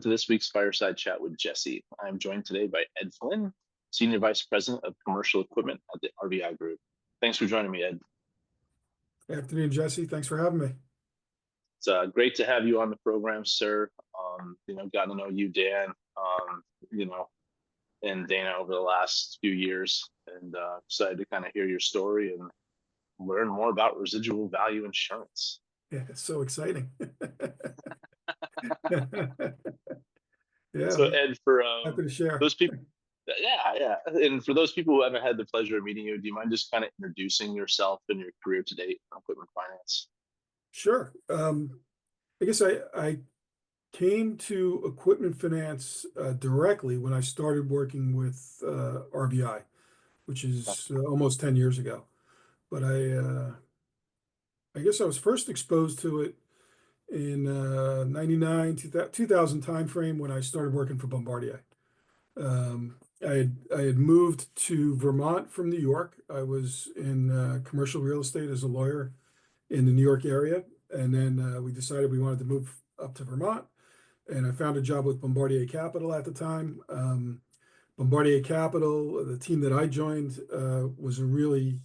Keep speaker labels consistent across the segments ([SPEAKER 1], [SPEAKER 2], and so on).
[SPEAKER 1] to this week's Fireside Chat with Jesse. I'm joined today by Ed Flynn, Senior Vice President of Commercial Equipment at the RVI Group. Thanks for joining me, Ed.
[SPEAKER 2] Afternoon, Jesse. Thanks for having me.
[SPEAKER 1] It's great to have you on the program, sir. Got to know you, Dan, and Dana over the last few years, and excited to kind of hear your story and learn more about residual value insurance.
[SPEAKER 2] Yeah, it's so exciting. Yeah,
[SPEAKER 1] So, Ed, for
[SPEAKER 2] happy to share.
[SPEAKER 1] those people, yeah, and for those people who haven't had the pleasure of meeting you, do you mind just kind of introducing yourself and your career to date in equipment finance?
[SPEAKER 2] Sure. I guess I came to equipment finance directly when I started working with RVI, which is almost 10 years ago. But I guess I was first exposed to it in 99, 2000 timeframe when I started working for Bombardier. I had moved to Vermont from New York. I was in commercial real estate as a lawyer in the New York area, and then we decided we wanted to move up to Vermont, and I found a job with Bombardier Capital at the time. Bombardier Capital, the team that I joined, was a really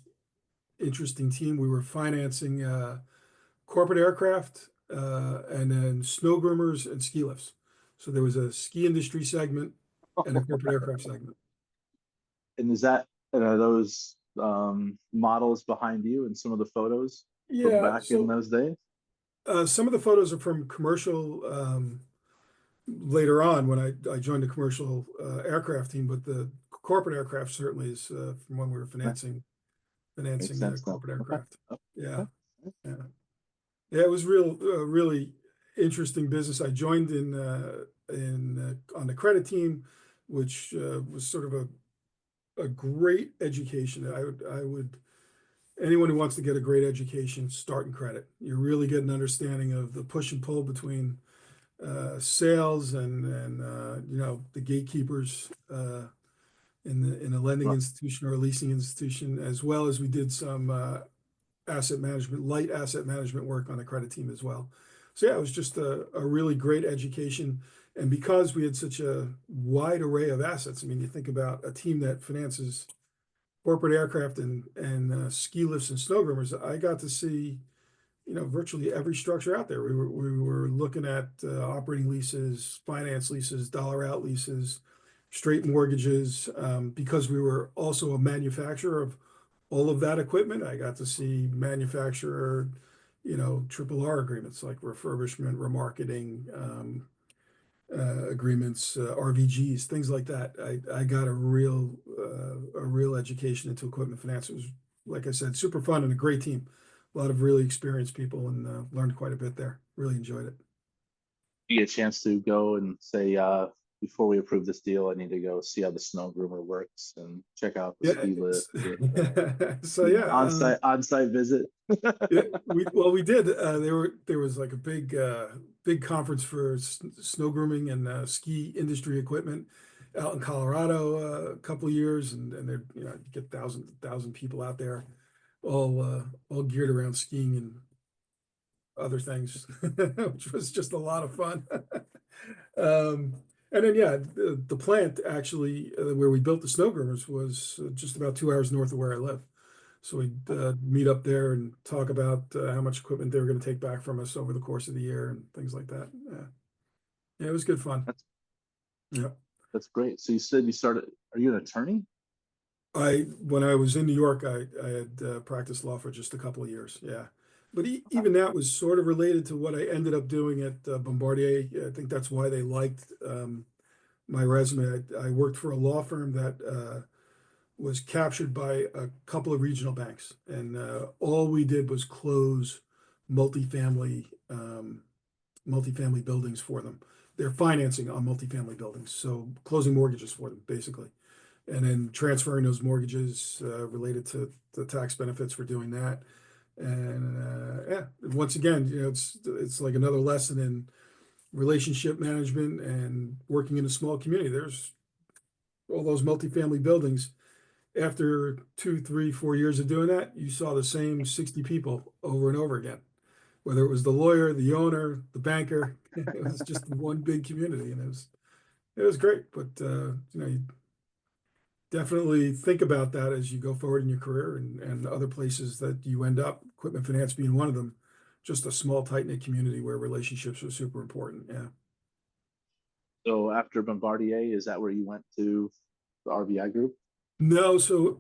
[SPEAKER 2] interesting team. We were financing corporate aircraft and then snow groomers and ski lifts. So there was a ski industry segment and a corporate aircraft segment.
[SPEAKER 1] And are those models behind you and some of the photos from back in those days?
[SPEAKER 2] Some of the photos are from commercial later on when I joined the commercial aircraft team, but the corporate aircraft certainly is from when we were financing corporate aircraft. Yeah. Yeah, it was really interesting business. I joined on the credit team, which was sort of a great education. I would anyone who wants to get a great education, start in credit. You really get an understanding of the push and pull between sales and the gatekeepers in a lending institution or a leasing institution, as well as we did some light asset management work on the credit team as well. So yeah, it was just a really great education. And because we had such a wide array of assets, I mean, you think about a team that finances corporate aircraft and ski lifts and snow groomers, I got to see, virtually every structure out there. We were looking at operating leases, finance leases, dollar out leases, straight mortgages. Because we were also a manufacturer of all of that equipment, I got to see manufacturer, triple R agreements like refurbishment, remarketing agreements, RVGs, things like that. I got a real education into equipment finance. It was, like I said, super fun and a great team. A lot of really experienced people, and learned quite a bit there. Really enjoyed it.
[SPEAKER 1] You get a chance to go and say, before we approve this deal, I need to go see how the snow groomer works and check out the ski lift.
[SPEAKER 2] So yeah,
[SPEAKER 1] on-site visit.
[SPEAKER 2] Yeah, we did. There was like a big conference for snow grooming and ski industry equipment out in Colorado a couple of years, and there you get thousand people out there, all geared around skiing and other things, which was just a lot of fun. And then the plant actually where we built the snow groomers was just about 2 hours north of where I live. So we'd meet up there and talk about how much equipment they were going to take back from us over the course of the year and things like that. Yeah, it was good fun.
[SPEAKER 1] That's great. So you said you started. Are you an attorney?
[SPEAKER 2] When I was in New York, I had practiced law for just a couple of years. Yeah, but even that was sort of related to what I ended up doing at Bombardier. I think that's why they liked my resume. I worked for a law firm that was captured by a couple of regional banks, and all we did was close multifamily buildings for them. They're financing on multifamily buildings, so closing mortgages for them basically, and then transferring those mortgages related to the tax benefits for doing that. And once again, it's like another lesson in relationship management and working in a small community. There's all those multifamily buildings. After 2, 3, 4 years of doing that, you saw the same 60 people over and over again, whether it was the lawyer, the owner, the banker. It was just one big community, and it was great. But you definitely think about that as you go forward in your career and other places that you end up, equipment finance being one of them. Just a small, tight-knit community where relationships are super important. Yeah.
[SPEAKER 1] So after Bombardier, is that where you went to the RVI Group?
[SPEAKER 2] No, so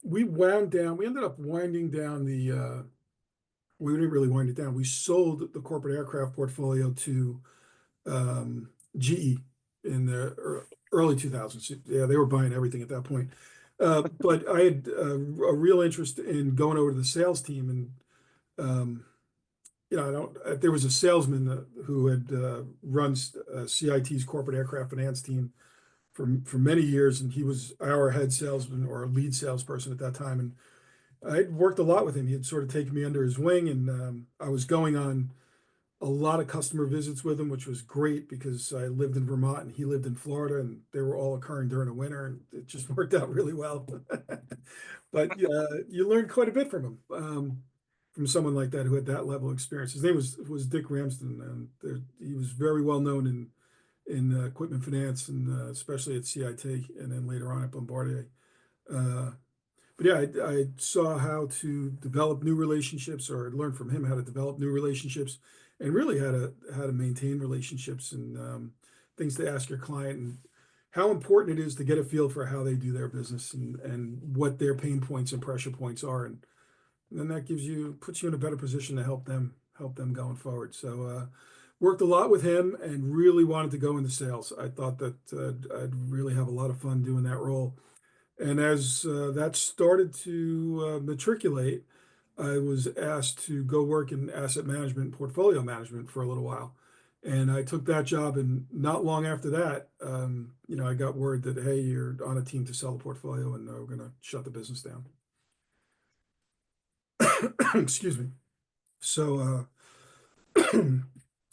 [SPEAKER 2] we wound down. We ended up winding down we didn't really wind it down. We sold the corporate aircraft portfolio to GE in the early 2000s. Yeah, they were buying everything at that point. But I had a real interest in going over to the sales team, and I don't. There was a salesman who had run CIT's corporate aircraft finance team for many years, and he was our head salesman or lead salesperson at that time. And I'd worked a lot with him. He had sort of taken me under his wing, and I was going on a lot of customer visits with him, which was great because I lived in Vermont and he lived in Florida, and they were all occurring during the winter, and it just worked out really well. But you learned quite a bit from someone like that who had that level of experience. His name was Dick Ramsden, and he was very well known in equipment finance, and especially at CIT, and then later on at Bombardier. But yeah, I saw how to develop new relationships, or I learned from him how to develop new relationships, and really how to maintain relationships, and things to ask your client, and how important it is to get a feel for how they do their business, and what their pain points and pressure points are, and then that puts you in a better position to help them going forward. So worked a lot with him and really wanted to go into sales. I thought that I'd really have a lot of fun doing that role. And as that started to matriculate, I was asked to go work in asset management, portfolio management for a little while. And I took that job, and not long after that, I got word that, hey, you're on a team to sell the portfolio, and we're going to shut the business down. Excuse me. So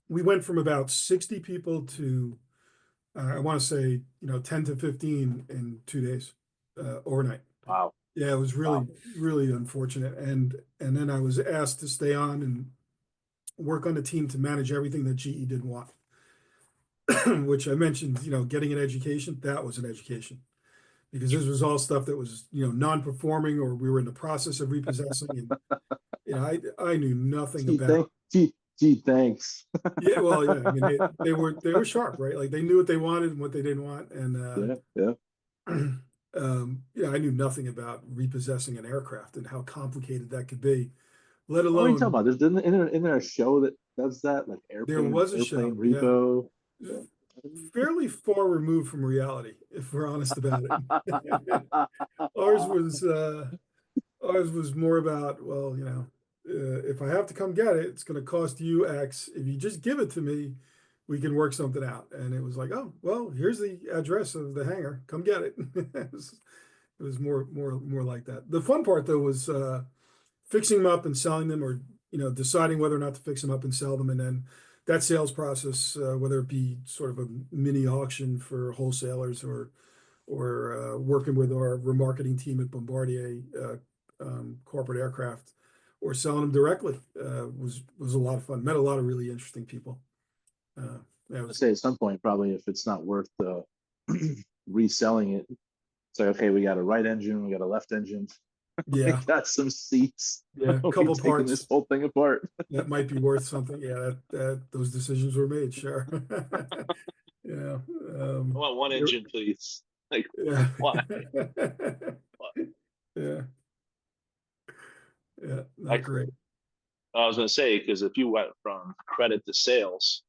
[SPEAKER 2] we went from about 60 people to, I want to say, 10 to 15 in 2 days, overnight.
[SPEAKER 1] Wow.
[SPEAKER 2] Yeah, it was really,
[SPEAKER 1] Wow.
[SPEAKER 2] really unfortunate. And then I was asked to stay on and work on the team to manage everything that GE didn't want, which I mentioned, getting an education, that was an education. Because this was all stuff that was, non-performing, or we were in the process of repossessing. And I knew nothing
[SPEAKER 1] Gee,
[SPEAKER 2] about.
[SPEAKER 1] thanks.
[SPEAKER 2] Yeah, well, yeah. I mean, they were sharp, right? Like they knew what they wanted and what they didn't want. And
[SPEAKER 1] Yeah.
[SPEAKER 2] I knew nothing about repossessing an aircraft and how complicated that could be, let
[SPEAKER 1] What are you talking
[SPEAKER 2] alone
[SPEAKER 1] about? Isn't there a show that does that, like
[SPEAKER 2] there
[SPEAKER 1] airplane
[SPEAKER 2] was a
[SPEAKER 1] airplane
[SPEAKER 2] show. Yeah.
[SPEAKER 1] repo? Yeah.
[SPEAKER 2] Fairly far removed from reality, if we're honest about it. Ours was more about, well, if I have to come get it, it's going to cost you X. If you just give it to me, we can work something out. And it was like, oh, well, here's the address of the hangar. Come get it. It was more like that. The fun part though was fixing them up and selling them, or deciding whether or not to fix them up and sell them, and then that sales process, whether it be sort of a mini auction for wholesalers, or working with our remarketing team at Bombardier corporate aircraft, or selling them directly, was a lot of fun. Met a lot of really interesting people.
[SPEAKER 1] I'd say at some point, probably, if it's not worth reselling it, it's like, okay, we got a right engine, we got a left engine, we
[SPEAKER 2] Yeah,
[SPEAKER 1] got some seats.
[SPEAKER 2] yeah, a
[SPEAKER 1] We're
[SPEAKER 2] couple
[SPEAKER 1] taking this
[SPEAKER 2] parts
[SPEAKER 1] whole thing apart.
[SPEAKER 2] that might be worth something. Yeah, that those decisions were made. Sure. Yeah.
[SPEAKER 3] I want one engine, please. Like,
[SPEAKER 2] Yeah.
[SPEAKER 3] why?
[SPEAKER 2] Yeah. Yeah. Not great.
[SPEAKER 3] I was going to say, because if you went from credit to sales,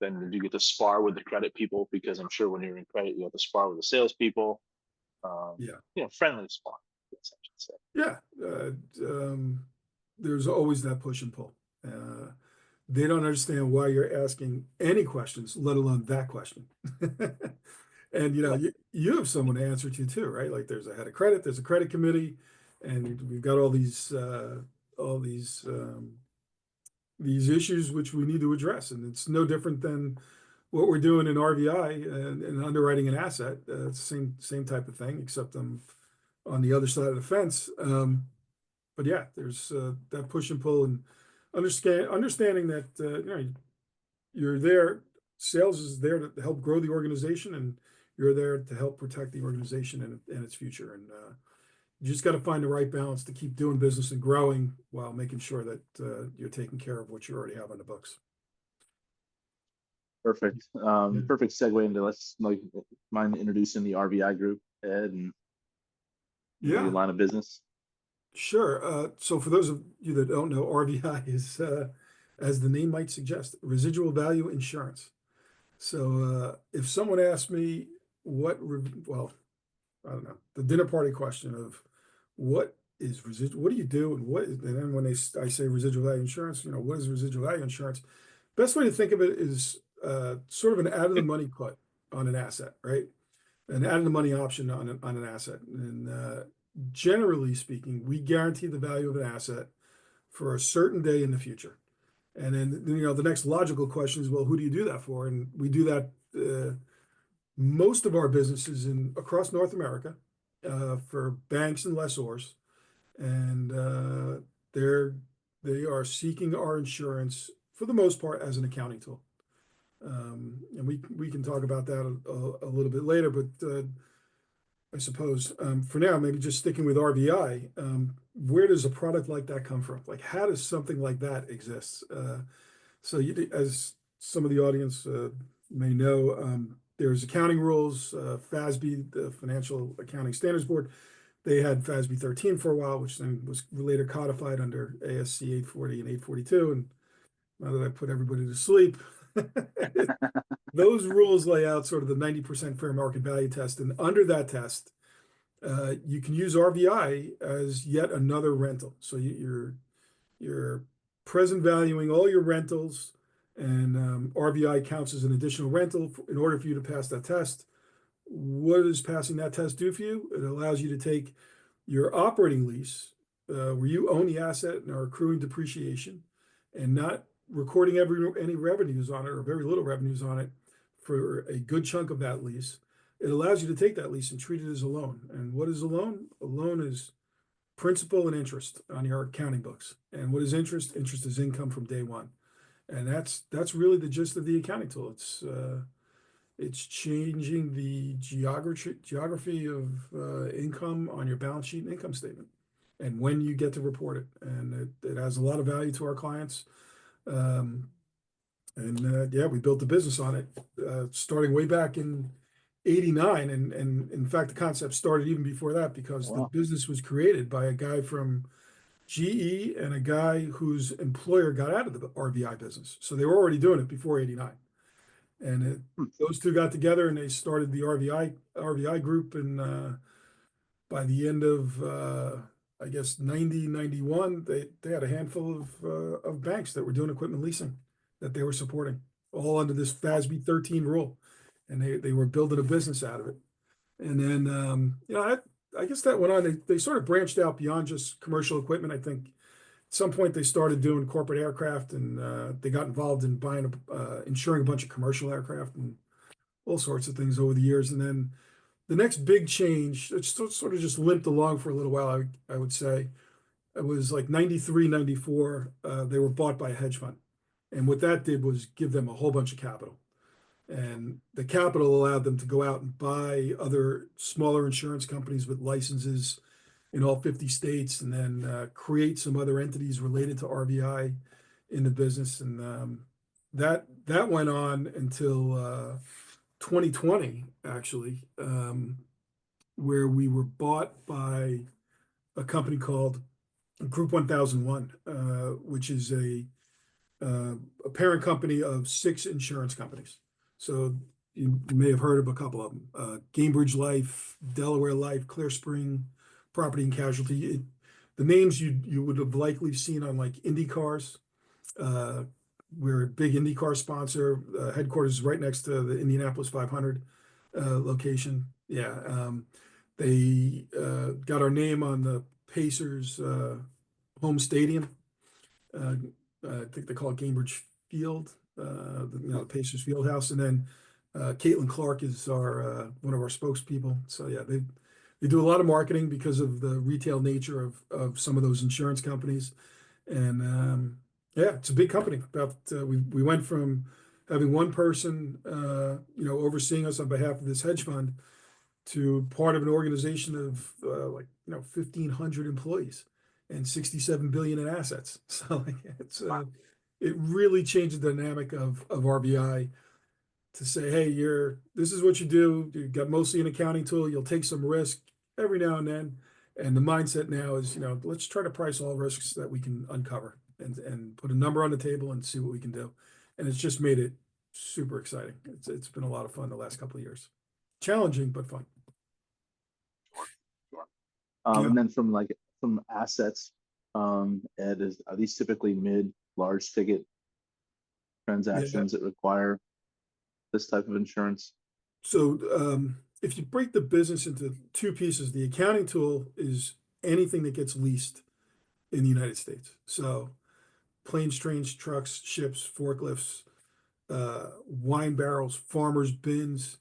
[SPEAKER 3] then you get to spar with the credit people, because I'm sure when you're in credit, you have to spar with the salespeople.
[SPEAKER 2] Yeah.
[SPEAKER 3] Friendly spar, I guess I should say.
[SPEAKER 2] Yeah. There's always that push and pull. They don't understand why you're asking any questions, let alone that question. And you have someone to answer to too, right? Like there's a head of credit, there's a credit committee, and we've got all these issues which we need to address. And it's no different than what we're doing in RVI and underwriting an asset. It's the same type of thing, except I'm on the other side of the fence. But yeah, there's that push and pull, and understanding that you're there. Sales is there to help grow the organization, and you're there to help protect the organization and its future. And you just got to find the right balance to keep doing business and growing while making sure that you're taking care of what you already have on the books.
[SPEAKER 1] Perfect.
[SPEAKER 2] Yeah.
[SPEAKER 1] Perfect segue into let's mind introducing the RVI Group, Ed, and your
[SPEAKER 2] Yeah,
[SPEAKER 1] line of business.
[SPEAKER 2] sure. So for those of you that don't know, RVI is, as the name might suggest, residual value insurance. So if someone asked me well, I don't know, the dinner party question of what is residual, what do you do, and then when I say residual value insurance, what is residual value insurance? Best way to think of it is sort of an out of the money put on an asset, right? An out of the money option on an asset. And generally speaking, we guarantee the value of an asset for a certain day in the future. And then, the next logical question is, well, who do you do that for? And we do that most of our businesses across North America for banks and lessors, and they are seeking our insurance for the most part as an accounting tool. And we can talk about that a little bit later, but I suppose for now, maybe just sticking with RVI, where does a product like that come from? Like, how does something like that exist? So as some of the audience may know, there's accounting rules, FASB, the Financial Accounting Standards Board. They had FASB 13 for a while, which then was later codified under ASC 840 and 842. And now that I put everybody to sleep, those rules lay out sort of the 90% fair market value test. And under that test, you can use RVI as yet another rental. So you're present valuing all your rentals, and RVI counts as an additional rental in order for you to pass that test. What does passing that test do for you? It allows you to take your operating lease, where you own the asset and are accruing depreciation, and not recording any revenues on it, or very little revenues on it, for a good chunk of that lease. It allows you to take that lease and treat it as a loan. And what is a loan? A loan is principal and interest on your accounting books. And what is interest? Interest is income from day one. And that's really the gist of the accounting tool. It's changing the geography of income on your balance sheet and income statement, and when you get to report it. And it has a lot of value to our clients. Yeah, we built the business on it, starting way back in '89. And in fact, the concept started even before that, because the
[SPEAKER 1] Wow.
[SPEAKER 2] business was created by a guy from GE and a guy whose employer got out of the RVI business. So they were already doing it before '89. And those two got together and they started the RVI Group. And by the end of, I guess, 91, they had a handful of banks that were doing equipment leasing that they were supporting, all under this FASB 13 rule. And they were building a business out of it. And then, I guess that went on. They sort of branched out beyond just commercial equipment. I think at some point they started doing corporate aircraft, and they got involved in insuring a bunch of commercial aircraft and all sorts of things over the years. And then the next big change, it sort of just limped along for a little while, I would say. It was like 93, 94. They were bought by a hedge fund. And what that did was give them a whole bunch of capital. And the capital allowed them to go out and buy other smaller insurance companies with licenses in all 50 states, and then create some other entities related to RVI in the business. And that went on until 2020, actually, where we were bought by a company called Group 1001, which is a parent company of 6 insurance companies. So you may have heard of a couple of them: Cambridge Life, Delaware Life, Clear Spring Property and Casualty. The names you would have likely seen on like Indy cars. We're a big IndyCar sponsor. Headquarters is right next to the Indianapolis 500 location. Yeah, they got our name on the Pacers home stadium. I think they call it Cambridge Field, the Pacers Field House. And then Caitlin Clark is one of our spokespeople. So yeah, they do a lot of marketing because of the retail nature of some of those insurance companies. And Yeah, it's a big company. About we went from having one person, overseeing us on behalf of this hedge fund to part of an organization of 1,500 employees and 67 billion in assets. So like, it really changed the dynamic of RVI to say, hey, this is what you do. You've got mostly an accounting tool. You'll take some risk every now and then. And the mindset now is, let's try to price all risks that we can uncover and put a number on the table and see what we can do. And it's just made it super exciting. It's been a lot of fun the last couple of years. Challenging, but fun.
[SPEAKER 3] Sure.
[SPEAKER 2] Yeah.
[SPEAKER 1] And then from assets, Ed, are these typically large ticket transactions that require this type of insurance?
[SPEAKER 2] So if you break the business into two pieces, the accounting tool is anything that gets leased in the United States. So planes, trains, trucks, ships, forklifts, wine barrels, farmers' bins,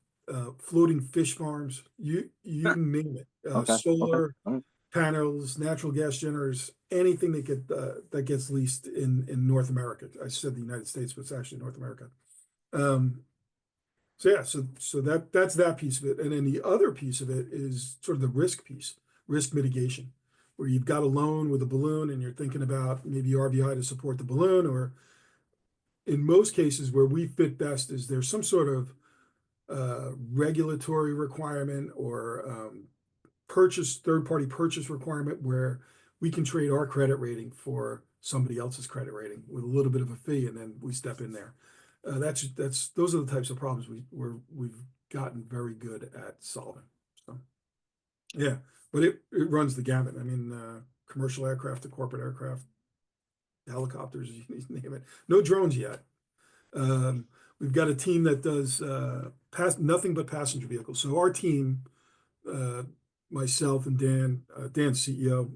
[SPEAKER 2] floating fish farms, you name it.
[SPEAKER 1] Okay.
[SPEAKER 2] Solar
[SPEAKER 1] All right.
[SPEAKER 2] panels, natural gas generators, anything that gets leased in North America. I said the United States, but it's actually North America. So that's that piece of it. And then the other piece of it is sort of the risk piece, risk mitigation, where you've got a loan with a balloon and you're thinking about maybe RVI to support the balloon, or in most cases where we fit best is there's some sort of regulatory requirement or third-party purchase requirement where we can trade our credit rating for somebody else's credit rating with a little bit of a fee, and then we step in there. Those are the types of problems we've gotten very good at solving. So yeah, but it runs the gamut. I mean, commercial aircraft to corporate aircraft, helicopters, you name it. No drones yet. We've got a team that does nothing but passenger vehicles. So our team, myself and Dan's CEO,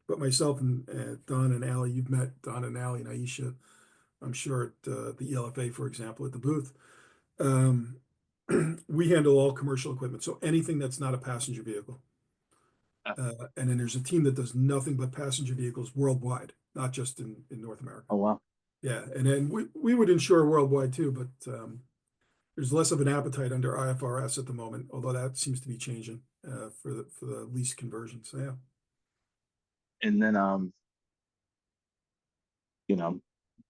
[SPEAKER 2] but myself and Don and Allie, you've met Don and Allie and Aisha, I'm sure at the ELFA, for example, at the booth. We handle all commercial equipment, so anything that's not a passenger vehicle. And then there's a team that does nothing but passenger vehicles worldwide, not just in North America.
[SPEAKER 1] Oh, wow.
[SPEAKER 2] Yeah, and then we would insure worldwide too, but there's less of an appetite under IFRS at the moment, although that seems to be changing for the lease conversion. So yeah.
[SPEAKER 1] And then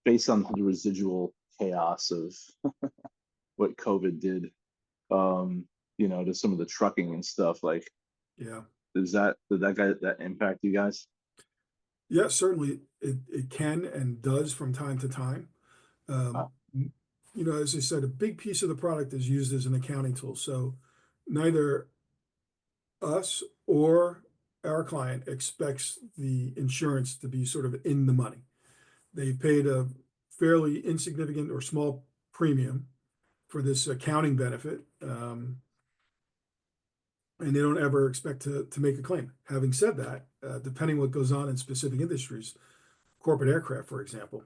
[SPEAKER 1] based on the residual chaos of what COVID did, to some of the trucking and stuff, like,
[SPEAKER 2] Yeah.
[SPEAKER 1] did that impact you guys?
[SPEAKER 2] Yeah, certainly it can and does from time to time. As I said, a big piece of the product is used as an accounting tool. So neither us or our client expects the insurance to be sort of in the money. They paid a fairly insignificant or small premium for this accounting benefit, and they don't ever expect to make a claim. Having said that, depending what goes on in specific industries, corporate aircraft, for example,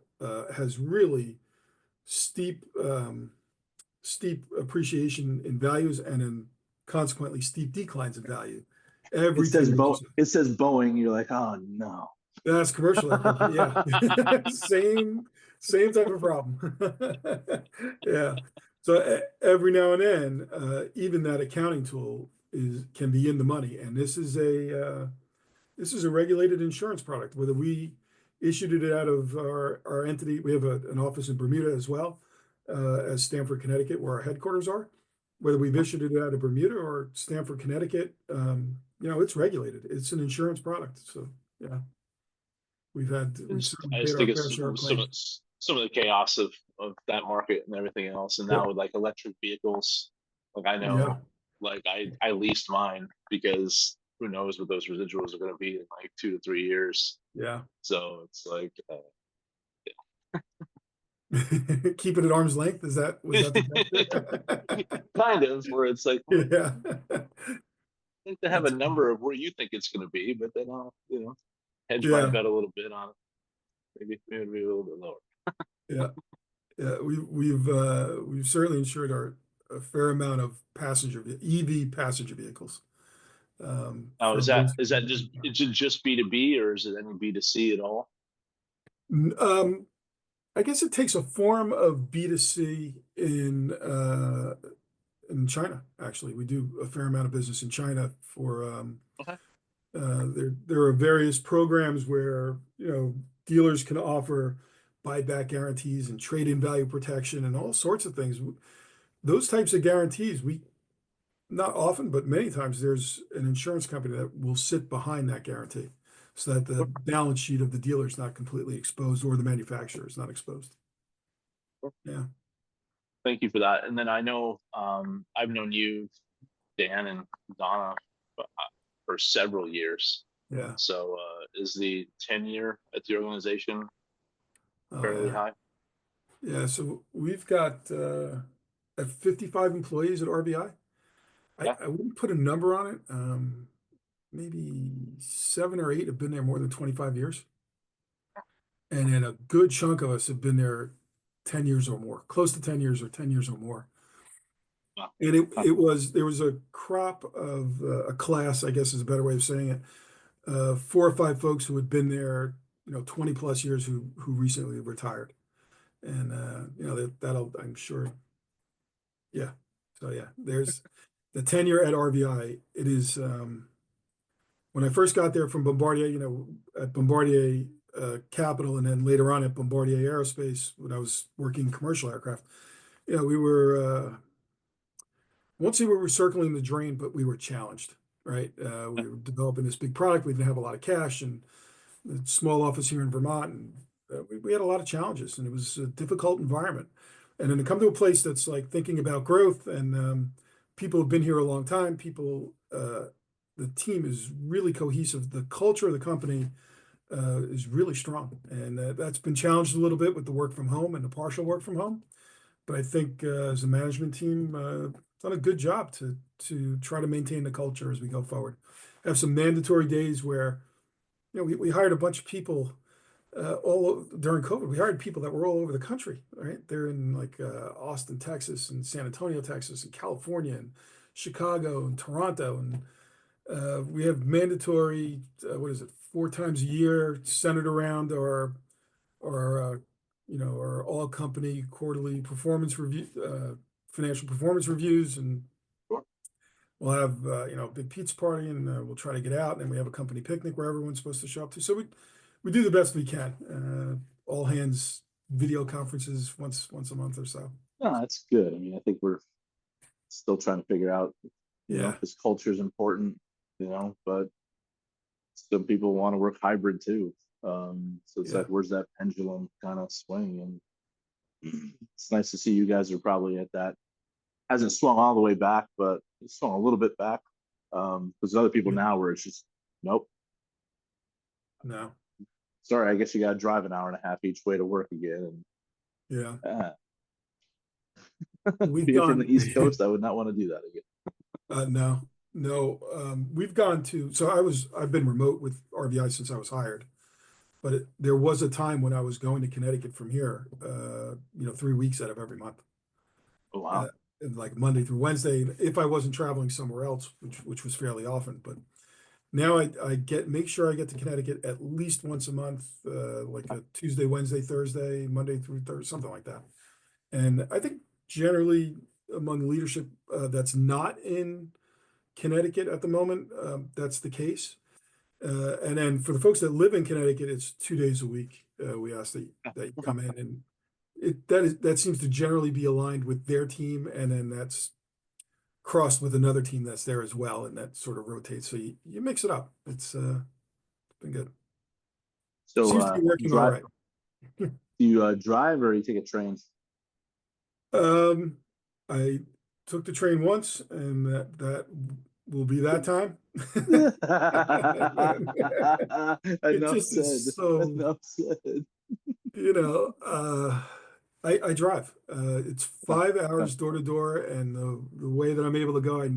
[SPEAKER 2] has really steep appreciation in values and in consequently steep declines in value. Every 10 years.
[SPEAKER 1] It says Boeing. You're like, oh no.
[SPEAKER 2] That's commercial aircraft. Yeah, same type of problem. Yeah. So every now and then, even that accounting tool can be in the money, and this is a regulated insurance product. Whether we issued it out of our entity, we have an office in Bermuda as well as Stamford, Connecticut, where our headquarters are. Whether we've issued it out of Bermuda or Stamford, Connecticut, it's regulated. It's an insurance product. So yeah. We've certainly paid our fair share of claims.
[SPEAKER 3] Some of the chaos of that market and everything else, and now with like electric vehicles, like I know, like I leased mine because who knows what those residuals are going to be in like 2 to 3 years.
[SPEAKER 2] Yeah.
[SPEAKER 3] So it's like,
[SPEAKER 2] keep it at arm's length. Was that the
[SPEAKER 3] kind of where it's like,
[SPEAKER 2] yeah.
[SPEAKER 3] I think they have a number of where you think it's going to be, but then I'll hedge my bet a little bit on it. Maybe a little bit lower.
[SPEAKER 2] Yeah. We've certainly insured a fair amount of EV passenger vehicles.
[SPEAKER 3] Is that just B2B or is it any B2C at all?
[SPEAKER 2] I guess it takes a form of B2C in China. Actually, we do a fair amount of business in China for
[SPEAKER 3] Okay.
[SPEAKER 2] there are various programs where dealers can offer buyback guarantees and trade-in value protection and all sorts of things. Those types of guarantees, we not often, but many times there's an insurance company that will sit behind that guarantee so that the balance sheet of the dealer is not completely exposed or the manufacturer is not exposed. Yeah.
[SPEAKER 3] Thank you for that. And then I know I've known you, Dan and Donna, for several years.
[SPEAKER 2] Yeah.
[SPEAKER 3] So is the tenure at the organization
[SPEAKER 2] Oh,
[SPEAKER 3] fairly
[SPEAKER 2] yeah.
[SPEAKER 3] high?
[SPEAKER 2] Yeah. So we've got 55 employees at RVI.
[SPEAKER 3] Yeah.
[SPEAKER 2] I wouldn't put a number on it. Maybe 7 or 8 have been there more than 25 years. And then a good chunk of us have been there 10 years or more, close to 10 years or 10 years or more.
[SPEAKER 3] Wow.
[SPEAKER 2] And there was a crop of a class, I guess is a better way of saying it, 4 or 5 folks who had been there, 20 plus years who recently retired. And that'll, I'm sure. Yeah. So yeah, there's the tenure at RVI. It is when I first got there from Bombardier, at Bombardier Capital, and then later on at Bombardier Aerospace when I was working commercial aircraft. We were won't say we were circling the drain, but we were challenged, right? We were developing this big product. We didn't have a lot of cash and a small office here in Vermont, and we had a lot of challenges, and it was a difficult environment. And then to come to a place that's like thinking about growth and people have been here a long time, the team is really cohesive. The culture of the company is really strong, and that's been challenged a little bit with the work from home and the partial work from home. But I think as a management team, done a good job to try to maintain the culture as we go forward. Have some mandatory days where we hired a bunch of people during COVID. We hired people that were all over the country, right? They're in like Austin, Texas, and San Antonio, Texas, and California, and Chicago, and Toronto, and we have mandatory, 4 times a year centered around our all company quarterly performance review, financial performance reviews, and we'll have a big pizza party, and we'll try to get out, and then we have a company picnic where everyone's supposed to show up to. So we do the best we can. All hands video conferences once a month or so.
[SPEAKER 1] No, that's good. I mean, I think we're still trying to figure out, because culture is important, but some people want to work hybrid too. So it's like, where's that pendulum kind of swing? And it's nice to see you guys are probably at that. Hasn't swung all the way back, but it's swung a little bit back. Because there's other people now where it's just, nope.
[SPEAKER 2] No.
[SPEAKER 1] Sorry, I guess you got to drive an hour and a half each way to work again. And, being from the East Coast, I would not want to do that again.
[SPEAKER 2] No. We've gone to, I've been remote with RVI since I was hired, but there was a time when I was going to Connecticut from here, 3 weeks out of every month.
[SPEAKER 1] Oh, wow.
[SPEAKER 2] Like Monday through Wednesday, if I wasn't traveling somewhere else, which was fairly often. But now I make sure I get to Connecticut at least once a month, like a Tuesday, Wednesday, Thursday, Monday through Thursday, something like that. And I think generally among leadership that's not in Connecticut at the moment, that's the case. And then for the folks that live in Connecticut, it's 2 days a week. We ask that you come in, and that seems to generally be aligned with their team, and then that's crossed with another team that's there as well, and that sort of rotates. So you mix it up. It's been good.
[SPEAKER 1] So
[SPEAKER 2] seems to be working all right.
[SPEAKER 1] Do you drive or you take a train?
[SPEAKER 2] I took the train once, and that will be that time.
[SPEAKER 1] Enough said. Enough said.
[SPEAKER 2] I drive. It's 5 hours door to door, and the way that I'm able to go, I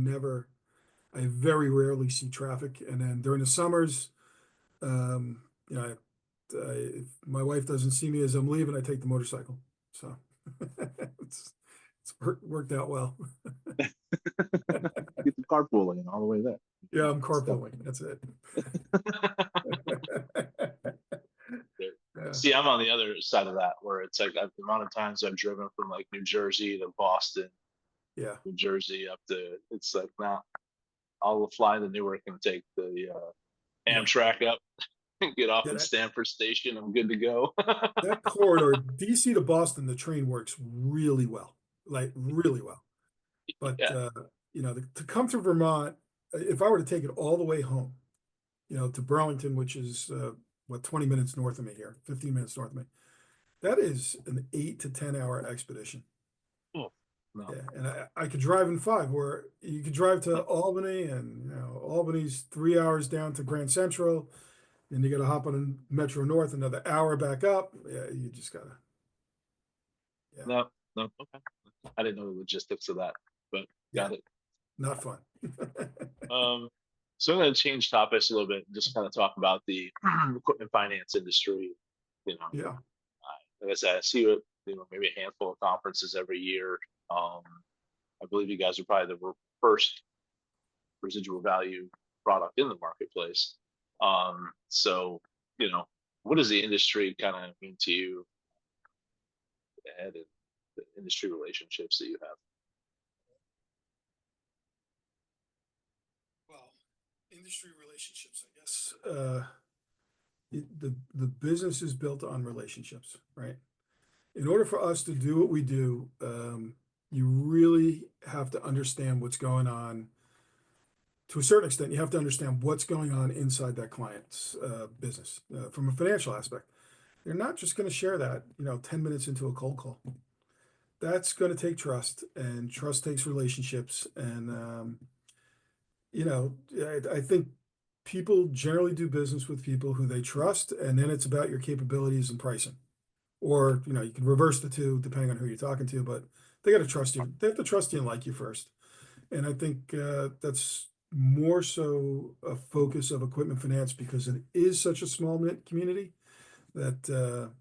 [SPEAKER 2] very rarely see traffic. And then during the summers, if my wife doesn't see me as I'm leaving, I take the motorcycle. So it's worked out well.
[SPEAKER 1] Get the carpooling all the way there.
[SPEAKER 2] Yeah, I'm carpooling. That's it.
[SPEAKER 3] See, I'm on the other side of that, where it's like the amount of times I've driven from like New Jersey to Boston,
[SPEAKER 2] Yeah.
[SPEAKER 3] New Jersey up to, it's like, nah, I'll fly to Newark and take the
[SPEAKER 2] Yeah.
[SPEAKER 3] Amtrak up and get off
[SPEAKER 2] Yeah,
[SPEAKER 3] at
[SPEAKER 2] that,
[SPEAKER 3] Stanford Station. I'm good to go.
[SPEAKER 2] that corridor, DC to Boston, the train works really well, like really well. But
[SPEAKER 3] Yeah.
[SPEAKER 2] you know, to come through Vermont, if I were to take it all the way home, you know, to Burlington, which is what, 20 minutes north of me here, 15 minutes north of me, that is an 8 to 10 hour expedition.
[SPEAKER 3] Oh, no.
[SPEAKER 2] Yeah, and I could drive in 5, where you could drive to Albany, and you know, Albany's 3 hours down to Grand Central, and you got to hop on Metro North another hour back up. Yeah, you just gotta. Yeah,
[SPEAKER 3] No, no. Okay. I didn't know the logistics of that, but got it.
[SPEAKER 2] not fun.
[SPEAKER 3] So I'm going to change topics a little bit and just kind of talk about the equipment finance industry. You know,
[SPEAKER 2] Yeah,
[SPEAKER 3] like I said, I see it, you know, maybe a handful of conferences every year. I believe you guys are probably the first residual value product in the marketplace. So, you know, what does the industry kind of mean to you, and the industry relationships that you have?
[SPEAKER 2] well, industry relationships, I guess. The business is built on relationships, right? In order for us to do what we do, you really have to understand what's going on. To a certain extent, you have to understand what's going on inside that client's business from a financial aspect. They're not just going to share that, you know, 10 minutes into a cold call. That's going to take trust, and trust takes relationships. And, you know, I think people generally do business with people who they trust, and then it's about your capabilities and pricing. Or, you know, you can reverse the two depending on who you're talking to, but they got to trust you. They have to trust you and like you first. And I think that's more so a focus of equipment finance, because it is such a small knit community that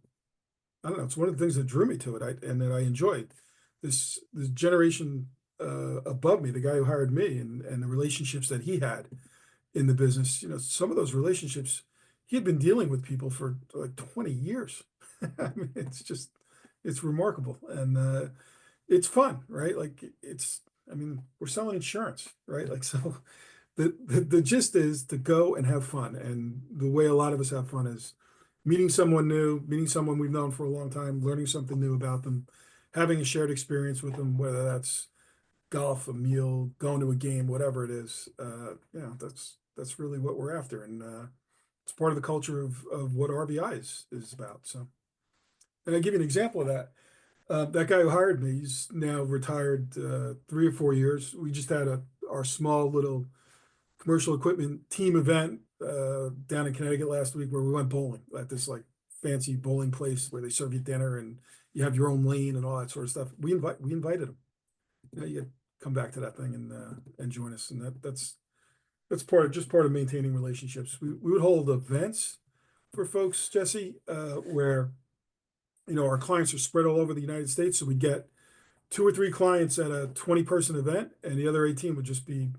[SPEAKER 2] I don't know. It's one of the things that drew me to it, and that I enjoyed this generation above me, the guy who hired me, and the relationships that he had in the business. You know, some of those relationships, he had been dealing with people for like 20 years. I mean, it's remarkable, and it's fun, right? Like I mean, we're selling insurance, right? Like, so the gist is to go and have fun. And the way a lot of us have fun is meeting someone new, meeting someone we've known for a long time, learning something new about them, having a shared experience with them, whether that's golf, a meal, going to a game, whatever it is. Yeah, that's really what we're after. And it's part of the culture of what RVI is about. So, and I give you an example of that. That guy who hired me, he's now retired 3 or 4 years. We just had our small little commercial equipment team event down in Connecticut last week, where we went bowling at this like fancy bowling place where they serve you dinner and you have your own lane and all that sort of stuff. We invited him. You know, you come back to that thing and join us, and that's part of maintaining relationships. We would hold events for folks, Jesse, where you know our clients are spread all over the United States, so we get 2 or 3 clients at a 20-person event, and the other 18 would just be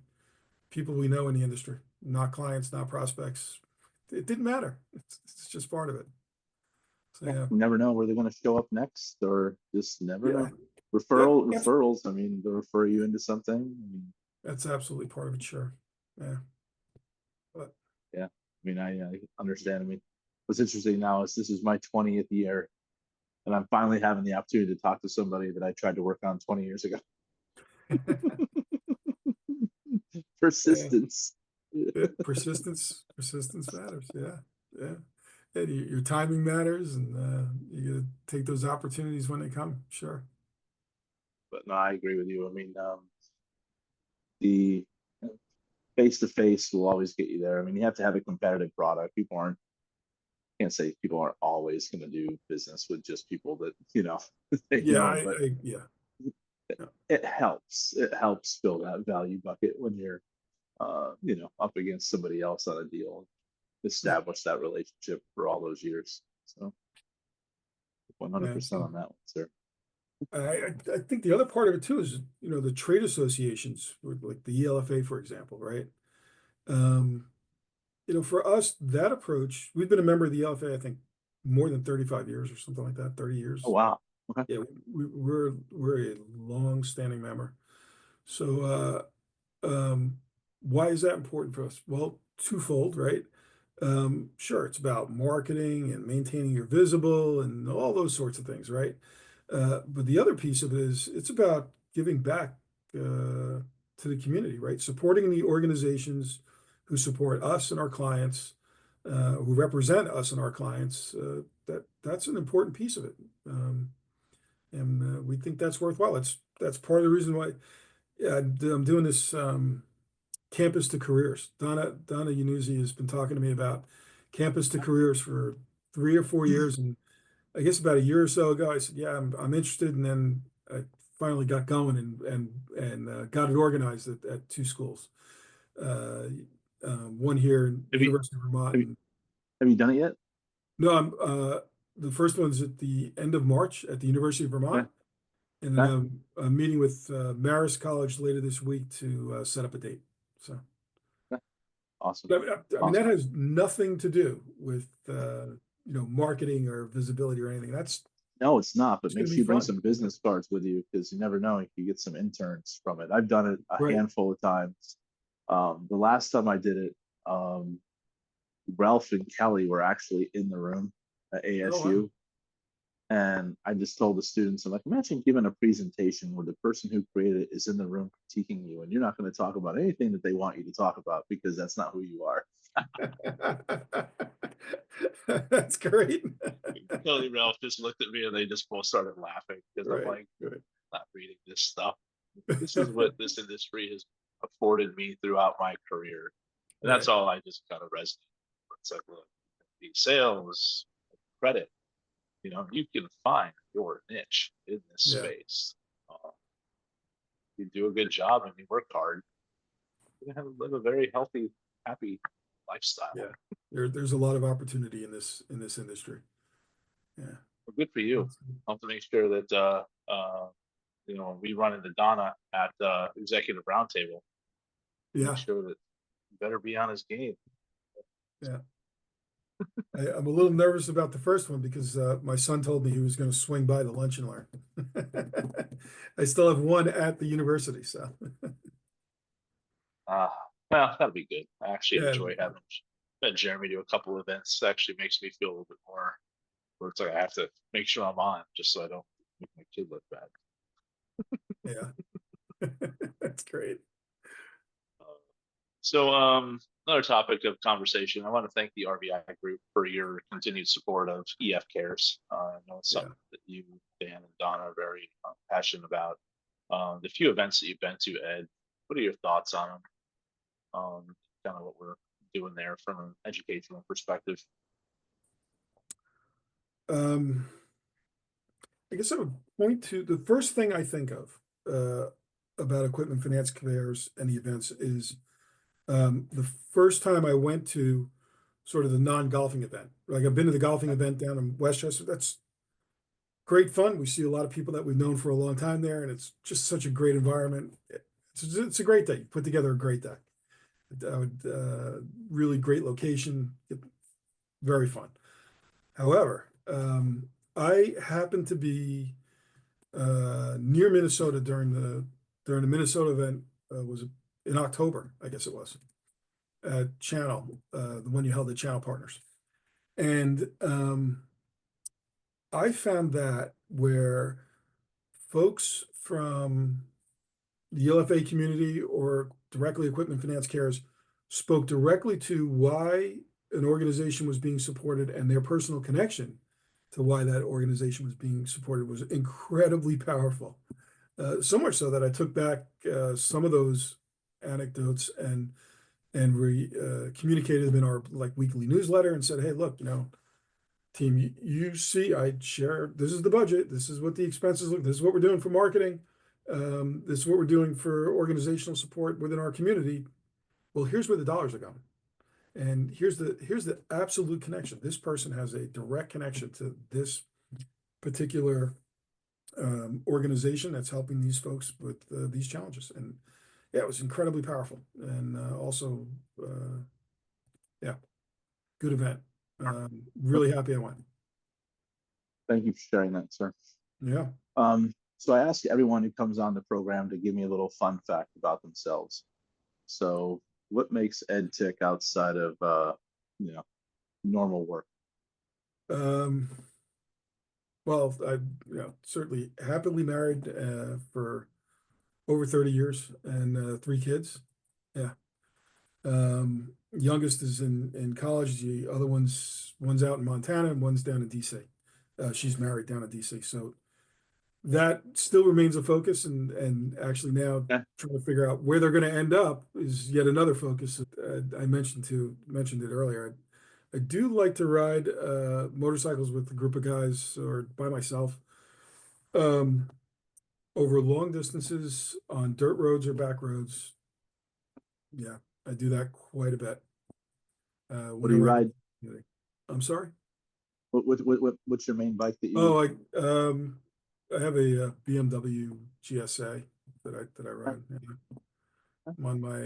[SPEAKER 2] people we know in the industry, not clients, not prospects. It didn't matter. It's just part of it. So yeah,
[SPEAKER 1] You never know where they're going to show up next, or just never
[SPEAKER 2] yeah,
[SPEAKER 1] know.
[SPEAKER 2] that's
[SPEAKER 1] Referrals. I mean, they'll refer you into something. I mean,
[SPEAKER 2] that's absolutely part of it. Sure. Yeah. But
[SPEAKER 1] yeah. I mean, I understand. I mean, what's interesting now is this is my 20th year, and I'm finally having the opportunity to talk to somebody that I tried to work on 20 years ago. Persistence.
[SPEAKER 2] persistence matters. Yeah. Yeah. And your timing matters, and you got to take those opportunities when they come. Sure.
[SPEAKER 1] But no, I agree with you. I mean, the face to face will always get you there. I mean, you have to have a competitive product. Can't say people aren't always going to do business with just people that, you know, they
[SPEAKER 2] Yeah.
[SPEAKER 1] know, but
[SPEAKER 2] Yeah.
[SPEAKER 1] it helps. It helps fill that value bucket when you're, you know, up against somebody else on a deal, establish that relationship for all those years. So 100% on that one, sir.
[SPEAKER 2] I think the other part of it too is, you know, the trade associations, like the ELFA, for example, right? You know, for us, that approach, we've been a member of the ELFA, I think, more than 35 years or something like that, 30 years.
[SPEAKER 1] Oh, wow. Okay.
[SPEAKER 2] Yeah, we're a long-standing member. So why is that important for us? Well, twofold, right? Sure, it's about marketing and maintaining your visible and all those sorts of things, right? But the other piece of it is it's about giving back to the community, right? Supporting the organizations who support us and our clients, who represent us and our clients. That's an important piece of it, and we think that's worthwhile. That's part of the reason why I'm doing this campus to careers. Donna Yanuzzi has been talking to me about campus to careers for 3 or 4 years, and I guess about a year or so ago, I said, "Yeah, I'm interested," and then I finally got going and got it organized at two schools. Uh, one here in
[SPEAKER 1] Have you,
[SPEAKER 2] University of Vermont.
[SPEAKER 1] have you, have you done it yet?
[SPEAKER 2] No, the first one's at the end of March at the University of
[SPEAKER 1] Okay.
[SPEAKER 2] Vermont, and then
[SPEAKER 1] Okay.
[SPEAKER 2] I'm meeting with Marist College later this week to set up a date. So,
[SPEAKER 1] Okay. Awesome.
[SPEAKER 2] but, I mean,
[SPEAKER 1] Awesome.
[SPEAKER 2] that has nothing to do with marketing or visibility or anything.
[SPEAKER 1] No, it's not, but
[SPEAKER 2] It's
[SPEAKER 1] make
[SPEAKER 2] gonna
[SPEAKER 1] sure
[SPEAKER 2] be
[SPEAKER 1] you bring
[SPEAKER 2] fun.
[SPEAKER 1] some business cards with you because you never know. You could get some interns from it. I've done it a
[SPEAKER 2] Right.
[SPEAKER 1] handful of times. The last time I did it, Ralph and Kelly were actually in the room at ASU.
[SPEAKER 2] wow.
[SPEAKER 1] And I just told the students, I'm like, imagine giving a presentation where the person who created it is in the room critiquing you, and you're not going to talk about anything that they want you to talk about because that's not who you are.
[SPEAKER 2] That's great.
[SPEAKER 3] Kelly and Ralph just looked at me and they just both started laughing because I'm
[SPEAKER 2] Right,
[SPEAKER 3] like,
[SPEAKER 2] right.
[SPEAKER 3] not reading this stuff. This is what this industry has afforded me throughout my career. And that's
[SPEAKER 2] Right.
[SPEAKER 3] all I just kind of resonate. It's like, look, the sales, credit, you can find your niche in this
[SPEAKER 2] Yeah.
[SPEAKER 3] space. You do a good job and you work hard, you're going to live a very healthy, happy lifestyle.
[SPEAKER 2] Yeah. There's a lot of opportunity in this industry. Yeah.
[SPEAKER 3] Well, good for you. I'll have to make sure that when we run into Donna at executive roundtable,
[SPEAKER 2] Yeah.
[SPEAKER 3] make sure that you better be on his game.
[SPEAKER 2] Yeah. I'm a little nervous about the first one because my son told me he was going to swing by the lunch and learn. I still have one at the university, so
[SPEAKER 3] Well, that'll be good. I actually
[SPEAKER 2] yeah,
[SPEAKER 3] enjoy having met Jeremy do a couple of events. It actually makes me feel a little bit more where it's like I have to make sure I'm on just so I don't make my kid look bad.
[SPEAKER 2] yeah. That's great.
[SPEAKER 3] So another topic of conversation, I want to thank the RVI Group for your continued support of EF Cares. I know it's something that you, Dan, and Donna are very passionate about. The few events that you've been to, Ed, what are your thoughts on them? Kind of what we're doing there from an educational perspective.
[SPEAKER 2] I guess I would point to the first thing I think of about equipment finance fairs and the events is the first time I went to sort of the non-golfing event. Like I've been to the golfing event down in Westchester. That's great fun. We see a lot of people that we've known for a long time there, and it's just such a great environment. It's a great day. You put together a great day. I would really great location, very fun. However, I happened to be near Minnesota during the Minnesota event. Was in October, I guess it was, at Channel, the one you held at Channel Partners, and I found that where folks from the LFA community or directly Equipment Finance Cares spoke directly to why an organization was being supported and their personal connection to why that organization was being supported was incredibly powerful. So much so that I took back some of those anecdotes and communicated them in our weekly newsletter and said, hey, look, team, you see, I share, this is the budget, this is what the expenses look, this is what we're doing for marketing, this is what we're doing for organizational support within our community. Well, here's where the dollars are going. And here's the absolute connection. This person has a direct connection to this particular organization that's helping these folks with these challenges. And yeah, it was incredibly powerful. And also, yeah, good event. Really happy I went.
[SPEAKER 1] Thank you for sharing that, sir.
[SPEAKER 2] Yeah.
[SPEAKER 1] So I ask everyone who comes on the program to give me a little fun fact about themselves. So what makes Ed tick outside of, normal work?
[SPEAKER 2] Well, I, certainly happily married, for over 30 years and, 3 kids. Yeah. Youngest is in college. The other one's out in Montana and one's down in DC. She's married down in DC. So that still remains a focus, and actually now
[SPEAKER 1] Okay.
[SPEAKER 2] trying to figure out where they're going to end up is yet another focus. I mentioned it earlier. I do like to ride motorcycles with a group of guys or by myself, um, over long distances on dirt roads or back roads. Yeah, I do that quite a bit.
[SPEAKER 1] What do you
[SPEAKER 2] Whenever
[SPEAKER 1] ride?
[SPEAKER 2] I'm sorry.
[SPEAKER 1] What's your main bike that you?
[SPEAKER 2] Oh, I have a BMW GSA that I ride. Yeah. I'm on my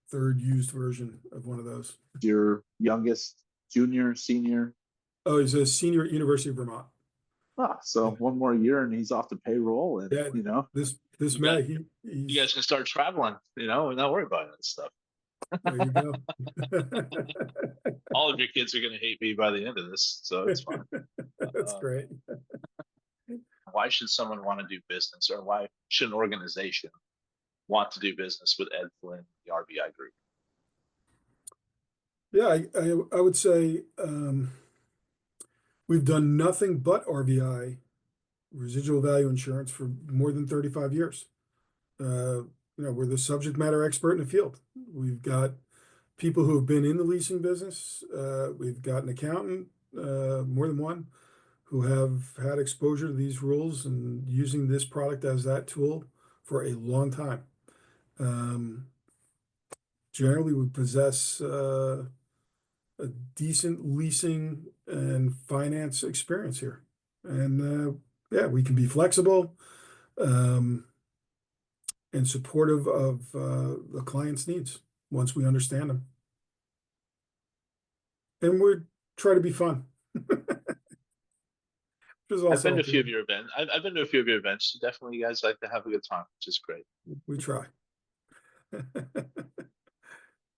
[SPEAKER 2] 3rd used version of one of those.
[SPEAKER 1] Your youngest, junior, senior?
[SPEAKER 2] Oh, he's a senior at University of Vermont.
[SPEAKER 1] So one more year and he's off the payroll, and
[SPEAKER 2] Yeah, this
[SPEAKER 3] You
[SPEAKER 2] May
[SPEAKER 3] You guys can start traveling, and not worry about that stuff.
[SPEAKER 2] there you go.
[SPEAKER 3] All of your kids are going to hate me by the end of this, so it's fine.
[SPEAKER 2] That's great.
[SPEAKER 3] Why should someone want to do business, or why should an organization want to do business with Ed Flynn, the RVI Group?
[SPEAKER 2] Yeah, I would say we've done nothing but RVI, residual value insurance, for more than 35 years. We're the subject matter expert in the field. We've got people who have been in the leasing business. We've got an accountant, more than one, who have had exposure to these rules and using this product as that tool for a long time. Generally, we possess a decent leasing and finance experience here. And yeah, we can be flexible and supportive of the client's needs once we understand them. And we try to be fun.
[SPEAKER 3] I've been to a few of your events. I've been to a few of your events. Definitely, you guys like to have a good time, which is great.
[SPEAKER 2] We try.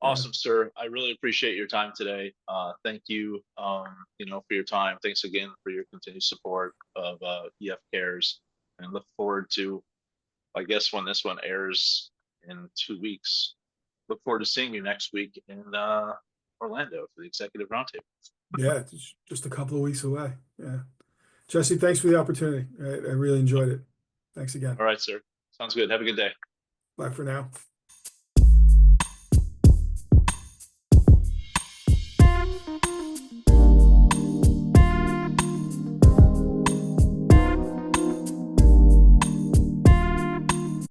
[SPEAKER 3] Awesome, sir. I really appreciate your time today. Thank you, for your time. Thanks again for your continued support of EF Cares, and look forward to, I guess, when this one airs in 2 weeks. Look forward to seeing you next week in Orlando for the Executive Roundtable.
[SPEAKER 2] Yeah, it's just a couple of weeks away. Yeah. Jesse, thanks for the opportunity. I really enjoyed it. Thanks again.
[SPEAKER 3] All right, sir. Sounds good. Have a good day.
[SPEAKER 2] Bye for now.